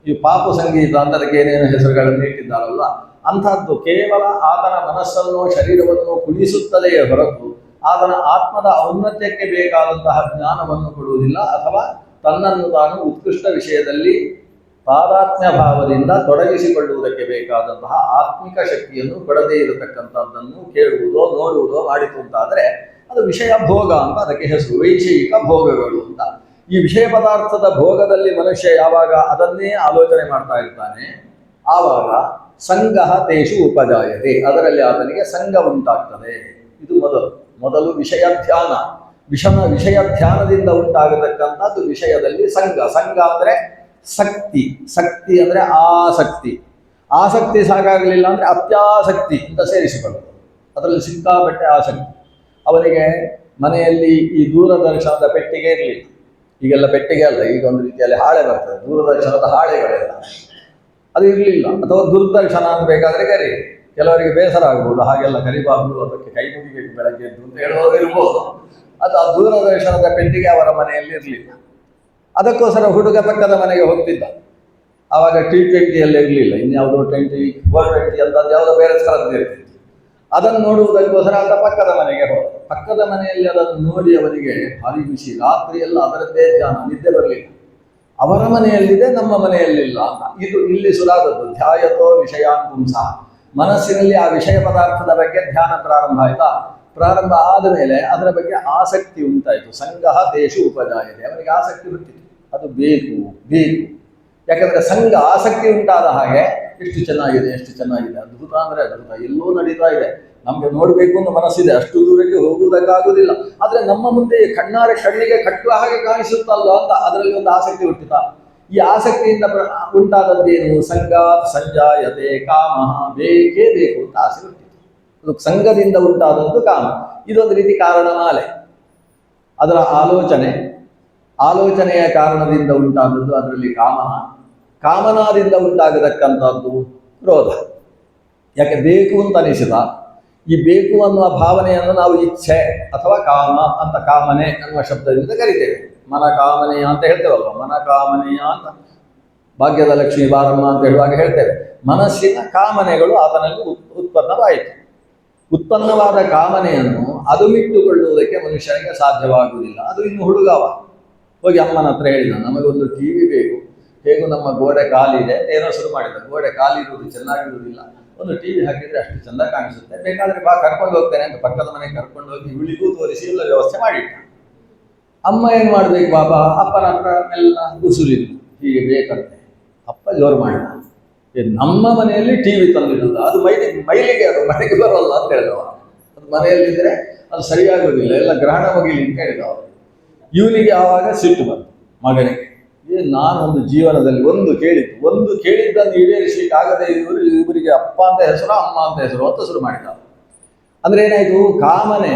ಈ ಪಾಪು ಸಂಗೀತ ಅಂತ ಅದಕ್ಕೆ ಏನೇನು ಹೆಸರುಗಳನ್ನು ಇಟ್ಟಿದ್ದಾರಲ್ಲ, ಅಂಥದ್ದು ಕೇವಲ ಆತನ ಮನಸ್ಸನ್ನು ಶರೀರವನ್ನು ಕುಣಿಸುತ್ತದೆಯೇ ಹೊರತು ಆತನ ಆತ್ಮದ ಔನ್ನತ್ಯಕ್ಕೆ ಬೇಕಾದಂತಹ ಜ್ಞಾನವನ್ನು ಕೊಡುವುದಿಲ್ಲ, ಅಥವಾ ತನ್ನನ್ನು ತಾನು ಉತ್ಕೃಷ್ಟ ವಿಷಯದಲ್ಲಿ ತಾದಾತ್ಮ್ಯ ಭಾವದಿಂದ ತೊಡಗಿಸಿಕೊಳ್ಳುವುದಕ್ಕೆ ಬೇಕಾದಂತಹ ಆತ್ಮಿಕ ಶಕ್ತಿಯನ್ನು ಕೊಡದೇ ಇರತಕ್ಕಂಥದ್ದನ್ನು ಕೇಳುವುದೋ ನೋಡುವುದೋ ಮಾಡಿತು ಅಂತಾದರೆ ಅದು ವಿಷಯ ಭೋಗ ಅಂತ ಅದಕ್ಕೆ ಹೆಸರು. ವೈಷಯಿಕ ಭೋಗಗಳು ಅಂತ. ಈ ವಿಷಯ ಪದಾರ್ಥದ ಭೋಗದಲ್ಲಿ ಮನುಷ್ಯ ಯಾವಾಗ ಅದನ್ನೇ ಆಲೋಚನೆ ಮಾಡ್ತಾ ಇರ್ತಾನೆ, ಆವಾಗ ಸಂಗಃ ತೇಷು ಉಪಜಾಯತೆ, ಅದರಲ್ಲಿ ಆತನಿಗೆ ಸಂಘ ಉಂಟಾಗ್ತದೆ. ಇದು ಮೊದಲು ವಿಷಯ ಧ್ಯಾನ. ವಿಷಯ ಧ್ಯಾನದಿಂದ ಉಂಟಾಗತಕ್ಕಂಥದ್ದು ವಿಷಯದಲ್ಲಿ ಸಂಘ. ಸಂಘ ಅಂದರೆ ಶಕ್ತಿ, ಶಕ್ತಿ ಅಂದರೆ ಆಸಕ್ತಿ. ಆಸಕ್ತಿ ಸಾಕಾಗಲಿಲ್ಲ ಅಂದರೆ ಅತ್ಯಾಸಕ್ತಿ ಅಂತ ಸೇರಿಸಿಕೊಳ್ಳೋದು. ಅದರಲ್ಲಿ ಸಿಕ್ಕಾಪಟ್ಟೆ ಆಸಕ್ತಿ. ಅವನಿಗೆ ಮನೆಯಲ್ಲಿ ಈ ದೂರದರ್ಶನದ ಪೆಟ್ಟಿಗೆ ಇರಲಿಲ್ಲ. ಈಗೆಲ್ಲ ಪೆಟ್ಟಿಗೆ ಅಲ್ಲ, ಈಗ ಒಂದು ರೀತಿಯಲ್ಲಿ ಹಾಳೆ ಬರ್ತದೆ, ದೂರದರ್ಶನದ ಹಾಳೆಗಳೆಲ್ಲ, ಅದು ಇರಲಿಲ್ಲ. ಅಥವಾ ದೂರದರ್ಶನ ಅನ್ಬೇಕಾದ್ರೆ ಕರಿ, ಕೆಲವರಿಗೆ ಬೇಸರ ಆಗ್ಬೋದು, ಹಾಗೆಲ್ಲ ಕರಿಬಾರ್ದು, ಅದಕ್ಕೆ ಕೈ ಮುಗಿಬೇಕು ಬೆಳಗ್ಗೆ ಎದ್ದು ಅಂತ ಹೇಳುವುದು ಇರ್ಬೋದು. ಅದು ಆ ದೂರದರ್ಶನದ ಪೆಟ್ಟಿಗೆ ಅವರ ಮನೆಯಲ್ಲಿ ಇರಲಿಲ್ಲ. ಅದಕ್ಕೋಸ್ಕರ ಹುಡುಗ ಪಕ್ಕದ ಮನೆಗೆ ಹೋಗ್ತಿದ್ದ. ಆವಾಗ T20 ಎಲ್ಲ ಇರಲಿಲ್ಲ, ಇನ್ಯಾವುದೋ 20 420 ಅಂತ ಯಾವುದೋ ಬೇರೆ ಸ್ಥಳದ್ದು ಇರ್ತಿತ್ತು. ಅದನ್ನು ನೋಡುವುದಕ್ಕೋಸ್ಕರ ಆತ ಪಕ್ಕದ ಮನೆಗೆ ಹೋದ. ಪಕ್ಕದ ಮನೆಯಲ್ಲಿ ಅದನ್ನು ನೋಡಿ ಅವನಿಗೆ ಭಾರಿ ಖುಷಿ. ರಾತ್ರಿ ಎಲ್ಲ ಅದರದ್ದೇ ಧ್ಯಾನ, ನಿದ್ದೆ ಬರಲಿಲ್ಲ. ಅವರ ಮನೆಯಲ್ಲಿದೆ, ನಮ್ಮ ಮನೆಯಲ್ಲಿಲ್ಲ ಅಂತ. ಇದು ಇಲ್ಲಿ ಸುರಾದದ್ದು. ಧ್ಯಾಯತೋ ವಿಷಯಾನ್ ಪುಂಸಃ, ಮನಸ್ಸಿನಲ್ಲಿ ಆ ವಿಷಯ ಪದಾರ್ಥದ ಬಗ್ಗೆ ಧ್ಯಾನ ಪ್ರಾರಂಭ ಆಯ್ತಾ. ಪ್ರಾರಂಭ ಆದ ಮೇಲೆ ಅದರ ಬಗ್ಗೆ ಆಸಕ್ತಿ ಉಂಟಾಯಿತು. ಸಂಗಃ ತೇಷು ಉಪಜಾಯತೆ, ಅವನಿಗೆ ಆಸಕ್ತಿ ಹುಟ್ಟಿತು. ಅದು ಬೇಕು ಬೇಕು. ಯಾಕಂದರೆ ಸಂಘ ಆಸಕ್ತಿ ಉಂಟಾದ ಹಾಗೆ ಎಷ್ಟು ಚೆನ್ನಾಗಿದೆ, ಎಷ್ಟು ಚೆನ್ನಾಗಿದೆ, ಅದ್ಭುತ ಅಂದರೆ ಅದ್ಭುತ, ಎಲ್ಲೋ ನಡೀತಾ ಇದೆ, ನಮಗೆ ನೋಡಬೇಕು ಅನ್ನೋ ಮನಸ್ಸಿದೆ, ಅಷ್ಟು ದೂರಕ್ಕೆ ಹೋಗುವುದಕ್ಕಾಗುವುದಿಲ್ಲ, ಆದರೆ ನಮ್ಮ ಮುಂದೆ ಕಣ್ಣಿಗೆ ಕಟ್ಟುವ ಹಾಗೆ ಕಾಣಿಸುತ್ತಲ್ಲ ಅಂತ ಅದರಲ್ಲಿ ಒಂದು ಆಸಕ್ತಿ ಹುಟ್ಟಿತ. ಈ ಆಸಕ್ತಿಯಿಂದ ಉಂಟಾದದ್ದೇನು? ಸಂಘ ಸಂಜಾಯತೆ ಕಾಮ, ಬೇಕೇ ಬೇಕು ಅಂತ ಆಸೆ ಹುಟ್ಟಿತು. ಅದು ಸಂಘದಿಂದ ಉಂಟಾದದ್ದು ಕಾಮ. ಇದೊಂದು ರೀತಿ ಕಾರಣಮಾಲೆ. ಅದರ ಆಲೋಚನೆಯ ಕಾರಣದಿಂದ ಉಂಟಾದದ್ದು ಅದರಲ್ಲಿ ಕಾಮನ, ಕಾಮನಾದಿಂದ ಉಂಟಾಗತಕ್ಕಂಥದ್ದು ಕ್ರೋಧ. ಯಾಕೆ ಬೇಕು ಅಂತ ಅನಿಸಿದ. ಈ ಬೇಕು ಅನ್ನುವ ಭಾವನೆಯನ್ನು ನಾವು ಇಚ್ಛೆ ಅಥವಾ ಕಾಮ ಅಂತ, ಕಾಮನೆ ಅನ್ನುವ ಶಬ್ದದಿಂದ ಕರಿತೇವೆ. ಮನ ಕಾಮನೆಯ ಅಂತ ಹೇಳ್ತೇವಲ್ವ, ಮನ ಕಾಮನೆಯ ಅಂತ ಭಾಗ್ಯದ ಲಕ್ಷ್ಮೀ ಬಾರಮ್ಮ ಅಂತ ಹೇಳುವಾಗ ಹೇಳ್ತೇವೆ. ಮನಸ್ಸಿನ ಕಾಮನೆಗಳು ಆತನಲ್ಲಿ ಉತ್ಪನ್ನವಾಯಿತು. ಉತ್ಪನ್ನವಾದ ಕಾಮನೆಯನ್ನು ಅದುಮಿಟ್ಟುಕೊಳ್ಳುವುದಕ್ಕೆ ಮನುಷ್ಯನಿಗೆ ಸಾಧ್ಯವಾಗುವುದಿಲ್ಲ. ಅದು ಇನ್ನು ಹುಡುಗವ ಹೋಗಿ ಅಮ್ಮನ ಹತ್ರ ಹೇಳಿದ, ನಮಗೊಂದು TV ಬೇಕು, ಹೇಗೂ ನಮ್ಮ ಗೋಡೆ ಖಾಲಿದೆ, ಏನೋ ಶುರು ಮಾಡಿದ. ಗೋಡೆ ಖಾಲಿ ಇರುವುದು ಚೆನ್ನಾಗಿರುವುದಿಲ್ಲ, ಒಂದು TV ಹಾಕಿದರೆ ಅಷ್ಟು ಚೆಂದ ಕಾಣಿಸುತ್ತೆ, ಬೇಕಾದರೆ ಬಾ ಕರ್ಕೊಂಡು ಹೋಗ್ತೇನೆ ಅಂತ ಪಕ್ಕದ ಮನೆಗೆ ಕರ್ಕೊಂಡು ಹೋಗಿ ಇವಳಿಗೂ ತೋರಿಸಿ ಎಲ್ಲ ವ್ಯವಸ್ಥೆ ಮಾಡಿಟ್ಟ. ಅಮ್ಮ ಏನು ಮಾಡಬೇಕು ಬಾಬಾ, ಅಪ್ಪನ ಹತ್ರ ಎಲ್ಲ ಉಸುರಿದ್ರು, ಹೀಗೆ ಬೇಕಂತೆ. ಅಪ್ಪ ಜೋರು ಮಾಡಿದ, ನಮ್ಮ ಮನೆಯಲ್ಲಿ ಟಿವಿ ತಂದಿಡುದು, ಅದು ಮೈಲಿಗೆ ಅದು ಮನೆಗೆ ಬರೋಲ್ಲ ಅಂತ ಹೇಳಿದವ. ಅದು ಮನೆಯಲ್ಲಿದ್ರೆ ಅದು ಸರಿಯಾಗುವುದಿಲ್ಲ, ಎಲ್ಲ ಗ್ರಹಣ ಮುಗಿಲಿ ಅಂತ ಹೇಳಿದವ. ಇವನಿಗೆ ಆವಾಗ ಸಿಟ್ಟು ಬಂತು ಮಗನಿಗೆ. ನಾನೊಂದು ಜೀವನದಲ್ಲಿ ಒಂದು ಕೇಳಿದ್ದನ್ನು ಈಡೇರಿಸಲಿಕ್ಕಾಗದೆ ಇವರಿಗೆ ಅಪ್ಪ ಅಂತ ಹೆಸರು ಅಮ್ಮ ಅಂತ ಹೆಸರು ಅಂತ ಶುರು ಮಾಡಿದ. ಅಂದ್ರೆ ಏನಾಯ್ತು, ಕಾಮನೆ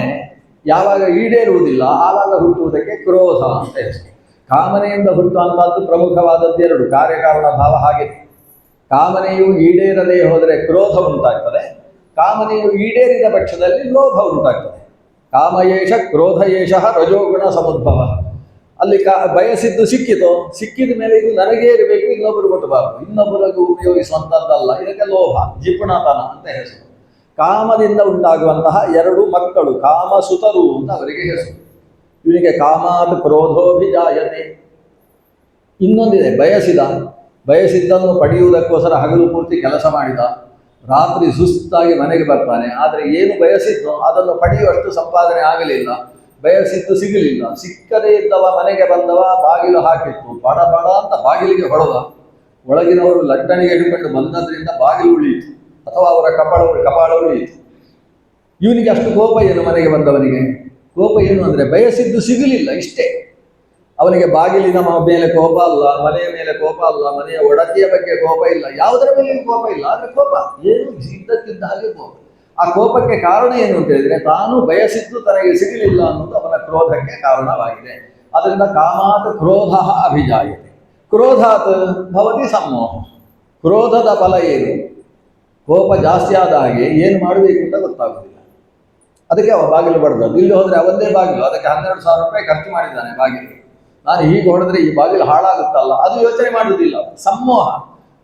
ಯಾವಾಗ ಈಡೇರುವುದಿಲ್ಲ ಆವಾಗ ಹುಟ್ಟುವುದಕ್ಕೆ ಕ್ರೋಧ ಅಂತ ಹೆಸರು. ಕಾಮನೆಯಿಂದ ಹುಟ್ಟುವಂತಹದ್ದು ಪ್ರಮುಖವಾದದ್ದು ಎರಡು, ಕಾರ್ಯಕಾರಣ ಭಾವ. ಹಾಗೆ ಕಾಮನೆಯು ಈಡೇರದೇ ಹೋದರೆ ಕ್ರೋಧ ಉಂಟಾಗ್ತದೆ, ಕಾಮನೆಯು ಈಡೇರಿದ ಪಕ್ಷದಲ್ಲಿ ಲೋಭ ಉಂಟಾಗ್ತದೆ. ಕಾಮಯೇಷ ಕ್ರೋಧ ಯೇಷ ರಜೋಗುಣ ಸಮುದ್ಭವ. ಅಲ್ಲಿ ಬಯಸಿದ್ದು ಸಿಕ್ಕಿದ ಮೇಲೆ ಇದು ನನಗೇ ಇರಬೇಕು, ಇನ್ನೊಬ್ಬರು ಕೊಟ್ಟಬಾರದು, ಇನ್ನೊಬ್ಬರಿಗೂ ಉಪಯೋಗಿಸುವಂಥದ್ದಲ್ಲ, ಇದಕ್ಕೆ ಲೋಭ ಜಿಪುಣತನ ಅಂತ ಹೆಸರು. ಕಾಮದಿಂದ ಉಂಟಾಗುವಂತಹ ಎರಡು ಮಕ್ಕಳು ಕಾಮಸುತರು ಅಂತ ಅವರಿಗೆ ಹೆಸರು. ಇವನಿಗೆ ಕಾಮಾತ್ ಕ್ರೋಧೋಭಿಜಾಯತೆ. ಇನ್ನೊಂದಿದೆ, ಬಯಸಿದ್ದನ್ನು ಪಡೆಯುವುದಕ್ಕೋಸ್ಕರ ಹಗಲು ಪೂರ್ತಿ ಕೆಲಸ ಮಾಡಿದ, ರಾತ್ರಿ ಸುಸ್ತಾಗಿ ಮನೆಗೆ ಬರ್ತಾನೆ. ಆದರೆ ಏನು ಬಯಸಿದ್ನೋ ಅದನ್ನು ಪಡೆಯುವಷ್ಟು ಸಂಪಾದನೆ ಆಗಲಿಲ್ಲ, ಬಯಸಿದ್ದು ಸಿಗಲಿಲ್ಲ. ಸಿಕ್ಕದೇ ಇದ್ದವ ಮನೆಗೆ ಬಂದವ, ಬಾಗಿಲು ಹಾಕಿತ್ತು, ಬಡ ಅಂತ ಬಾಗಿಲಿಗೆ ಹೊಡೆದ. ಒಳಗಿನವರು ಲಟ್ಟಣಿಗೆ ಹಿಡಿಕೊಂಡು ಬಂದದ್ರಿಂದ ಬಾಗಿಲು ಉಳಿಯಿತು, ಅಥವಾ ಅವರ ಕಪಾಳ ಉಳಿಯಿತು. ಇವನಿಗೆ ಅಷ್ಟು ಕೋಪ ಏನು, ಮನೆಗೆ ಬಂದವನಿಗೆ ಕೋಪ ಏನು ಅಂದರೆ ಬಯಸಿದ್ದು ಸಿಗಲಿಲ್ಲ, ಇಷ್ಟೇ. ಅವನಿಗೆ ಬಾಗಿಲಿನ ಮೇಲೆ ಕೋಪ ಅಲ್ಲ, ಮನೆಯ ಮೇಲೆ ಕೋಪ ಅಲ್ಲ, ಮನೆಯ ಒಡತಿಯ ಬಗ್ಗೆ ಕೋಪ ಇಲ್ಲ, ಯಾವುದರ ಮೇಲೆ ಕೋಪ ಇಲ್ಲ. ಆದರೆ ಕೋಪ ಏನು, ಇದ್ದಕ್ಕಿದ್ದ ಹಾಗೆ ಕೋಪ. ಆ ಕೋಪಕ್ಕೆ ಕಾರಣ ಏನು ಅಂತ ಹೇಳಿದ್ರೆ, ತಾನು ಬಯಸಿದ್ದು ತನಗೆ ಸಿಗಲಿಲ್ಲ ಅನ್ನೋದು ಅವನ ಕ್ರೋಧಕ್ಕೆ ಕಾರಣವಾಗಿದೆ. ಅದರಿಂದ ಕಾಮಾತ್ ಕ್ರೋಧ ಅಭಿಜಾಯತೆ. ಕ್ರೋಧಾತ್ ಭವತಿ ಸಮ್ಮೋಹ. ಕ್ರೋಧದ ಫಲ ಏನು, ಕೋಪ ಜಾಸ್ತಿ ಆದ ಹಾಗೆ ಏನು ಮಾಡಬೇಕು ಅಂತ ಗೊತ್ತಾಗುವುದಿಲ್ಲ. ಅದಕ್ಕೆ ಅವ ಬಾಗಿಲು ಬಡ್ದದ್ದು. ಇಲ್ಲಿ ಹೋದರೆ ಅವನ್ನೇ ಬಾಗಿಲು, ಅದಕ್ಕೆ 12,000 ರೂಪಾಯಿ ಖರ್ಚು ಮಾಡಿದ್ದಾನೆ ಬಾಗಿಲಿಗೆ. ನಾನು ಹೀಗೆ ಹೊಡೆದ್ರೆ ಈ ಬಾಗಿಲು ಹಾಳಾಗುತ್ತಲ್ಲ, ಅದು ಯೋಚನೆ ಮಾಡುವುದಿಲ್ಲ. ಸಮ್ಮೋಹ,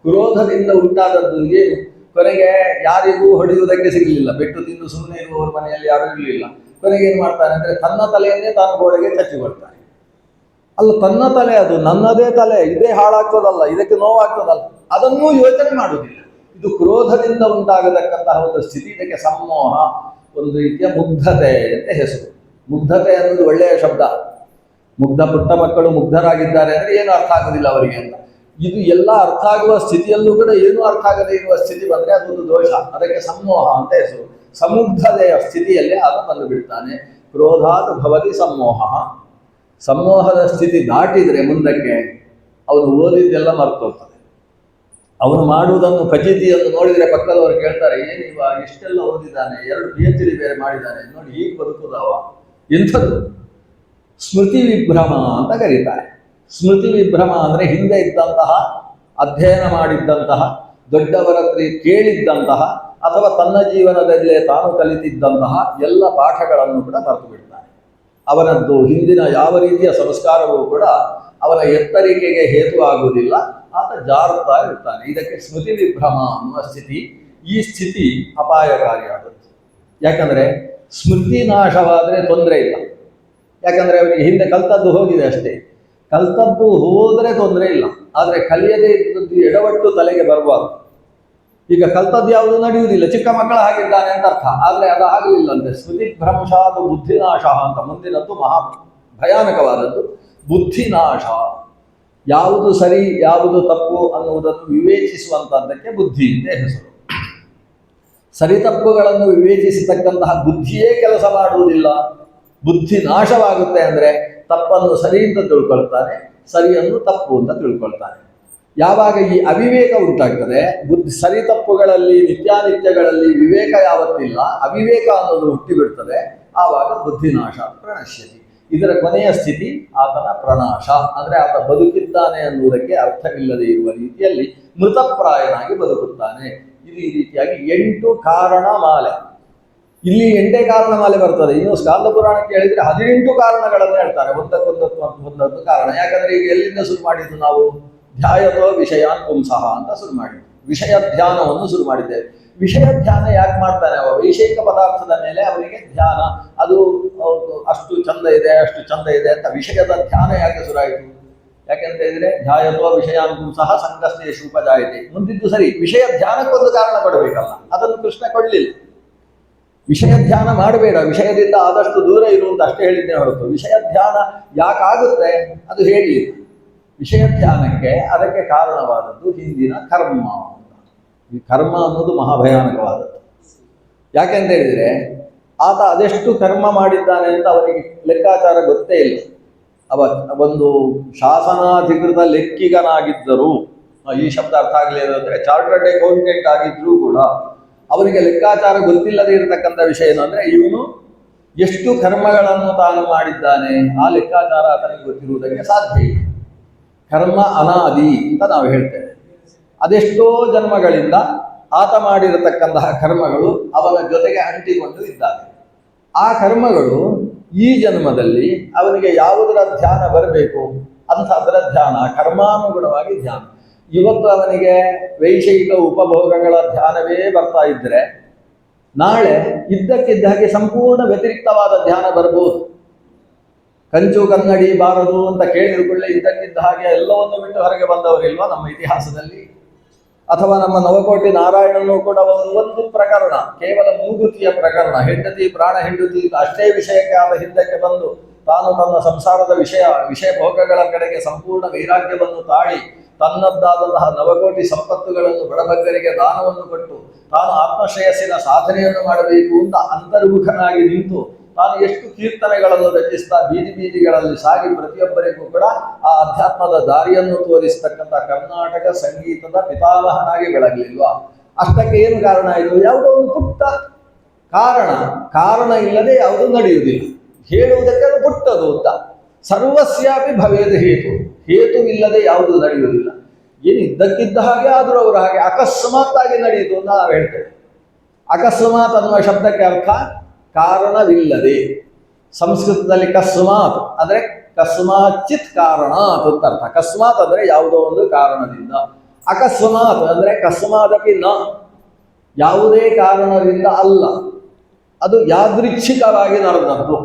ಕ್ರೋಧದಿಂದ ಉಂಟಾದದ್ದು ಏನು, ಕೊನೆಗೆ ಯಾರಿಗೂ ಹೊಡೆಯುವುದಕ್ಕೆ ಸಿಗಲಿಲ್ಲ, ಬೆಟ್ಟು ತಿಂದು ಸುಮ್ಮನೆ ಇರುವವರ ಮನೆಯಲ್ಲಿ ಯಾರೂ ಇರಲಿಲ್ಲ. ಕೊನೆಗೆ ಏನು ಮಾಡ್ತಾನೆ ಅಂದರೆ ತನ್ನ ತಲೆಯನ್ನೇ ತಾನು ಗೋಡೆಗೆ ಚಚ್ಚಿಕೊಳ್ತಾನೆ. ಅಲ್ಲ, ತನ್ನ ತಲೆ ಅದು, ನನ್ನದೇ ತಲೆ, ಇದೇ ಹಾಳಾಗ್ತದಲ್ಲ, ಇದಕ್ಕೆ ನೋವಾಗ್ತದಲ್ಲ, ಅದನ್ನೂ ಯೋಚನೆ ಮಾಡುವುದಿಲ್ಲ. ಇದು ಕ್ರೋಧದಿಂದ ಉಂಟಾಗತಕ್ಕಂತಹ ಒಂದು ಸ್ಥಿತಿ. ಇದಕ್ಕೆ ಸಮ್ಮೋಹ, ಒಂದು ರೀತಿಯ ಮುಗ್ಧತೆ ಅಂತ ಹೆಸರು. ಮುಗ್ಧತೆ ಅನ್ನೋದು ಒಳ್ಳೆಯ ಶಬ್ದ. ಮುಗ್ಧ, ಪುಟ್ಟ ಮಕ್ಕಳು ಮುಗ್ಧರಾಗಿದ್ದಾರೆ ಅಂದರೆ ಏನು ಅರ್ಥ ಆಗುವುದಿಲ್ಲ ಅವರಿಗೆ ಅಂತ. ಇದು ಎಲ್ಲ ಅರ್ಥ ಆಗುವ ಸ್ಥಿತಿಯಲ್ಲೂ ಕೂಡ ಏನೂ ಅರ್ಥ ಆಗದೇ ಇರುವ ಸ್ಥಿತಿ ಬಂದರೆ ಅದೊಂದು ದೋಷ. ಅದಕ್ಕೆ ಸಮ್ಮೋಹ ಅಂತ ಹೆಸರು. ಸಮುಗ್ಧತೆಯ ಸ್ಥಿತಿಯಲ್ಲೇ ಆತ ಬಂದು ಬಿಡ್ತಾನೆ. ಕ್ರೋಧಾತ್ ಭವತಿ ಸಮ್ಮೋಹ. ಸಮ್ಮೋಹದ ಸ್ಥಿತಿ ದಾಟಿದರೆ ಮುಂದಕ್ಕೆ ಅವನು ಓದಿದ್ದೆಲ್ಲ ಮರ್ತೋಗ್ತದೆ. ಅವನು ಮಾಡುವುದನ್ನು ಫಜಿತಿಯನ್ನು ನೋಡಿದರೆ ಪಕ್ಕದವರು ಕೇಳ್ತಾರೆ, ಏನಿವ ಇಷ್ಟೆಲ್ಲ ಓದಿದ್ದಾನೆ, 2 PhD ಬೇರೆ ಮಾಡಿದ್ದಾನೆ, ನೋಡಿ ಹೀಗೆ ಬದುಕುದವ, ಎಂಥದ್ದು. ಸ್ಮೃತಿ ವಿಭ್ರಮ ಅಂತ ಕರೀತಾರೆ. ಸ್ಮೃತಿ ವಿಭ್ರಮ ಅಂದರೆ ಹಿಂದೆ ಇದ್ದಂತಹ, ಅಧ್ಯಯನ ಮಾಡಿದ್ದಂತಹ, ದೊಡ್ಡವರಲ್ಲಿ ಕೇಳಿದ್ದಂತಹ, ಅಥವಾ ತನ್ನ ಜೀವನದಲ್ಲೇ ತಾನು ಕಲಿತಿದ್ದಂತಹ ಎಲ್ಲ ಪಾಠಗಳನ್ನು ಕೂಡ ಮರೆತು ಬಿಡ್ತಾನೆ. ಅವನದ್ದು ಹಿಂದಿನ ಯಾವ ರೀತಿಯ ಸಂಸ್ಕಾರವೂ ಕೂಡ ಅವನ ಎತ್ತರಿಕೆಗೆ ಹೇತುವಾಗುವುದಿಲ್ಲ. ಆತ ಜಾರುತ್ತಾ ಇರ್ತಾನೆ. ಇದಕ್ಕೆ ಸ್ಮೃತಿ ವಿಭ್ರಮ ಅನ್ನುವ ಸ್ಥಿತಿ. ಈ ಸ್ಥಿತಿ ಅಪಾಯಕಾರಿಯಾದದ್ದು. ಯಾಕಂದರೆ ಸ್ಮೃತಿ ನಾಶವಾದರೆ ತೊಂದರೆ ಇಲ್ಲ. ಯಾಕಂದರೆ ಅವನಿಗೆ ಹಿಂದೆ ಕಲ್ತದ್ದು ಹೋಗಿದೆ ಅಷ್ಟೇ. ಕಲ್ತದ್ದು ಹೋದರೆ ತೊಂದರೆ ಇಲ್ಲ, ಆದರೆ ಕಲಿಯದೇ ಇದ್ದದ್ದು ಎಡವಟ್ಟು ತಲೆಗೆ ಬರಬಾರ್ದು. ಈಗ ಕಲ್ತದ್ದು ಯಾವುದು ನಡೆಯುವುದಿಲ್ಲ, ಚಿಕ್ಕ ಮಕ್ಕಳ ಹಾಗಿದ್ದಾನೆ ಅಂತ ಅರ್ಥ. ಆದರೆ ಅದು ಆಗಲಿಲ್ಲಂತೆ. ಸ್ಮೃತಿ ಭ್ರಂಶಾದ ಬುದ್ಧಿನಾಶ ಅಂತ ಮುಂದಿನದ್ದು ಮಹಾ ಭಯಾನಕವಾದದ್ದು. ಬುದ್ಧಿನಾಶ, ಯಾವುದು ಸರಿ ಯಾವುದು ತಪ್ಪು ಅನ್ನುವುದನ್ನು ವಿವೇಚಿಸುವಂತಹದ್ದಕ್ಕೆ ಬುದ್ಧಿ ಅಂತ ಹೆಸರು. ಸರಿ ತಪ್ಪುಗಳನ್ನು ವಿವೇಚಿಸತಕ್ಕಂತಹ ಬುದ್ಧಿಯೇ ಕೆಲಸ ಮಾಡುವುದಿಲ್ಲ. ಬುದ್ಧಿ ನಾಶವಾಗುತ್ತೆ ಅಂದರೆ ತಪ್ಪನ್ನು ಸರಿ ಅಂತ ತಿಳ್ಕೊಳ್ತಾನೆ, ಸರಿಯನ್ನು ತಪ್ಪು ಅಂತ ತಿಳ್ಕೊಳ್ತಾನೆ. ಯಾವಾಗ ಈ ಅವಿವೇಕ ಉಂಟಾಗ್ತದೆ, ಸರಿ ತಪ್ಪುಗಳಲ್ಲಿ, ನಿತ್ಯಾನಿತ್ಯಗಳಲ್ಲಿ ವಿವೇಕ ಯಾವತ್ತಿಲ್ಲ, ಅವಿವೇಕ ಅನ್ನೋದು ಹುಟ್ಟಿಬಿಡ್ತದೆ, ಆವಾಗ ಬುದ್ಧಿನಾಶ ಪ್ರಣಶ್ಯತಿ. ಇದರ ಕೊನೆಯ ಸ್ಥಿತಿ ಆತನ ಪ್ರಣಾಶ, ಅಂದರೆ ಆತ ಬದುಕಿದ್ದಾನೆ ಅನ್ನುವುದಕ್ಕೆ ಅರ್ಥವಿಲ್ಲದೆ ಇರುವ ರೀತಿಯಲ್ಲಿ ಮೃತಪ್ರಾಯನಾಗಿ ಬದುಕುತ್ತಾನೆ. ಇದು ಈ ರೀತಿಯಾಗಿ 8 ಕಾರಣ ಮಾಲೆ. ಇಲ್ಲಿ 8 ಕಾರಣ ಮಾಲೆ ಬರ್ತದೆ. ಇನ್ನು ಸ್ಕಾಂದ ಪುರಾಣಕ್ಕೆ ಹೇಳಿದ್ರೆ 18 ಕಾರಣಗಳನ್ನು ಹೇಳ್ತಾರೆ, ಒಂದಕ್ಕೊಂದೊಂದು ಕಾರಣ. ಯಾಕಂದ್ರೆ ಈಗ ಎಲ್ಲಿಂದ ಶುರು ಮಾಡಿದ್ದು ನಾವು, ಧ್ಯಾಯತೋ ವಿಷಯಾನ್ ಪುಂಸಃ ಅಂತ ಶುರು ಮಾಡಿದ್ವಿ. ವಿಷಯ ಧ್ಯಾನವನ್ನು ಶುರು ಮಾಡಿದ್ದೇವೆ. ವಿಷಯ ಧ್ಯಾನ ಯಾಕೆ ಮಾಡ್ತಾನೆ ಅವ? ವೈಷಯಿಕ ಪದಾರ್ಥದ ಮೇಲೆ ಅವನಿಗೆ ಧ್ಯಾನ, ಅದು ಅಷ್ಟು ಚಂದ ಇದೆ, ಅಷ್ಟು ಚಂದ ಇದೆ ಅಂತ ವಿಷಯದ ಧ್ಯಾನ ಯಾಕೆ ಶುರುವಾಯಿತು? ಯಾಕೆಂತ ಹೇಳಿದ್ರೆ ಧ್ಯಾಯತ್ವ ವಿಷಯಾನುಕೂ ಸಹ ಸಂಗಸ್ತೇಷು ಉಪಜಾಯತೆ. ಮುಂದಿದ್ದು ಸರಿ, ವಿಷಯ ಧ್ಯಾನಕ್ಕೊಂದು ಕಾರಣ ಕೊಡಬೇಕಲ್ಲ, ಅದನ್ನು ಕೃಷ್ಣ ಕೊಡಲಿಲ್ಲ. ವಿಷಯ ಧ್ಯಾನ ಮಾಡಬೇಡ, ವಿಷಯದಿಂದ ಆದಷ್ಟು ದೂರ ಇರುವಂತ ಅಷ್ಟೇ ಹೇಳಿದ್ದೆ ಹೊರತು ವಿಷಯ ಧ್ಯಾನ ಯಾಕಾಗುತ್ತೆ ಅದು ಹೇಳಲಿಲ್ಲ. ವಿಷಯ ಧ್ಯಾನಕ್ಕೆ ಅದಕ್ಕೆ ಕಾರಣವಾದದ್ದು ಹಿಂದಿನ ಕರ್ಮ. ಈ ಕರ್ಮ ಅನ್ನೋದು ಮಹಾಭಯಾನಕವಾದದ್ದು. ಯಾಕೆಂತ ಹೇಳಿದರೆ ಆತ ಅದೆಷ್ಟು ಕರ್ಮ ಮಾಡಿದ್ದಾನೆ ಅಂತ ಅವನಿಗೆ ಲೆಕ್ಕಾಚಾರ ಗೊತ್ತೇ ಇಲ್ಲ. ಒಂದು ಶಾಸನಾಧಿಕೃತ ಲೆಕ್ಕಿಗನಾಗಿದ್ದರೂ, ಈ ಶಬ್ದ ಅರ್ಥ ಆಗಲಿಲ್ಲ ಅಂದರೆ ಚಾರ್ಟರ್ಡ್ ಅಕೌಂಟೆಂಟ್ ಆಗಿದ್ರೂ ಕೂಡ ಅವನಿಗೆ ಲೆಕ್ಕಾಚಾರ ಗೊತ್ತಿಲ್ಲದೆ ಇರತಕ್ಕಂಥ ವಿಷಯ ಏನು ಅಂದರೆ ಇವನು ಎಷ್ಟು ಕರ್ಮಗಳನ್ನು ತಾನು ಮಾಡಿದ್ದಾನೆ ಆ ಲೆಕ್ಕಾಚಾರ ಆತನಿಗೆ ಗೊತ್ತಿರುವುದಕ್ಕೆ ಸಾಧ್ಯ ಇಲ್ಲ. ಕರ್ಮ ಅನಾದಿ ಅಂತ ನಾವು ಹೇಳ್ತೇವೆ. ಅದೆಷ್ಟೋ ಜನ್ಮಗಳಿಂದ ಆತ ಮಾಡಿರತಕ್ಕಂತಹ ಕರ್ಮಗಳು ಅವನ ಜೊತೆಗೆ ಅಂಟಿಕೊಂಡು ಇದ್ದಾವೆ. ಆ ಕರ್ಮಗಳು ಈ ಜನ್ಮದಲ್ಲಿ ಅವನಿಗೆ ಯಾವುದರ ಧ್ಯಾನ ಬರಬೇಕು ಅಂಥದ್ರ ಧ್ಯಾನ, ಕರ್ಮಾನುಗುಣವಾಗಿ ಧ್ಯಾನ. ಇವತ್ತು ಅವನಿಗೆ ವೈಷಯಿಕ ಉಪಭೋಗಗಳ ಧ್ಯಾನವೇ ಬರ್ತಾ ಇದ್ದರೆ ನಾಳೆ ಇದ್ದಕ್ಕಿದ್ದ ಹಾಗೆ ಸಂಪೂರ್ಣ ವ್ಯತಿರಿಕ್ತವಾದ ಧ್ಯಾನ ಬರ್ಬೋದು. ಕಂಚು ಕನ್ನಡಿ ಬಾರದು ಅಂತ ಕೇಳಿದುಕೊಳ್ಳೆ ಇದ್ದಕ್ಕಿದ್ದ ಹಾಗೆ ಎಲ್ಲವನ್ನು ಬಿಟ್ಟು ಹೊರಗೆ ಬಂದವರಿಲ್ವಾ ನಮ್ಮ ಇತಿಹಾಸದಲ್ಲಿ? ಅಥವಾ ನಮ್ಮ ನವಕೋಟಿ ನಾರಾಯಣನು ಕೂಡ ಒಂದು ಪ್ರಕರಣ, ಕೇವಲ ಮೂಗುತಿಯ ಪ್ರಕರಣ, ಹೆಂಡತಿ ಪ್ರಾಣ ಹೆಂಡತಿ ಅಷ್ಟೇ ವಿಷಯಕ್ಕೆ ಆದ ಹಿಂದಕ್ಕೆ ಬಂದು ತಾನು ತನ್ನ ಸಂಸಾರದ ವಿಷಯ ಭೋಗಗಳ ಕಡೆಗೆ ಸಂಪೂರ್ಣ ವೈರಾಗ್ಯವನ್ನು ತಾಳಿ ತನ್ನದ್ದಾದಂತಹ ನವಕೋಟಿ ಸಂಪತ್ತುಗಳನ್ನು ಬಡಬಗ್ಗರಿಗೆ ದಾನವನ್ನು ಕೊಟ್ಟು ತಾನು ಆತ್ಮಶ್ರೇಯಸ್ಸಿನ ಸಾಧನೆಯನ್ನು ಮಾಡಬೇಕು ಅಂತ ಅಂತರ್ಮುಖನಾಗಿ ನಿಂತು ತಾನು ಎಷ್ಟು ಕೀರ್ತನೆಗಳನ್ನು ರಚಿಸ್ತಾ ಬೀದಿ ಬೀದಿಗಳಲ್ಲಿ ಸಾಗಿ ಪ್ರತಿಯೊಬ್ಬರಿಗೂ ಕೂಡ ಆ ಅಧ್ಯಾತ್ಮದ ದಾರಿಯನ್ನು ತೋರಿಸ್ತಕ್ಕಂಥ ಕರ್ನಾಟಕ ಸಂಗೀತದ ಪಿತಾಮಹನಾಗಿ ಬೆಳಗಲಿಲ್ವಾ? ಅಷ್ಟಕ್ಕೆ ಏನು ಕಾರಣ ಆಯಿತು? ಯಾವುದೋ ಒಂದು ಪುಟ್ಟ ಕಾರಣ ಇಲ್ಲದೆ ಯಾವುದೂ ನಡೆಯುವುದಿಲ್ಲ. ಹೇಳುವುದಕ್ಕೆ ಅದು ಪುಟ್ಟದು ಅಂತ. ಸರ್ವಸ್ಯಾಪಿ ಭವೇದ ಹೇತುವಿಲ್ಲದೆ ಯಾವುದು ನಡೆಯುವುದಿಲ್ಲ. ಏನು ಇದ್ದಕ್ಕಿದ್ದ ಹಾಗೆ ಆದರೂ ಅವರು ಹಾಗೆ ಅಕಸ್ಮಾತ್ ಆಗಿ ನಡೆಯಿತು ಅಂತ ನಾವು ಹೇಳ್ತೇವೆ. ಅಕಸ್ಮಾತ್ ಅನ್ನುವ ಶಬ್ದಕ್ಕೆ ಅರ್ಥ ಕಾರಣವಿಲ್ಲದೆ. ಸಂಸ್ಕೃತದಲ್ಲಿ ಕಸ್ಮಾತ್ ಅಂದರೆ ಕಸ್ಮಾಚಿತ್ ಕಾರಣಾತ್ ಅಂತ ಅರ್ಥ. ಅಕಸ್ಮಾತ್ ಅಂದರೆ ಯಾವುದೋ ಒಂದು ಕಾರಣದಿಂದ, ಅಕಸ್ಮಾತ್ ಅಂದರೆ ಕಸ್ಮಾದಪಿ ನ, ಯಾವುದೇ ಕಾರಣದಿಂದ ಅಲ್ಲ, ಅದು ಯಾದೃಚ್ಛಿಕವಾಗಿ ನಡೆದದ್ದು.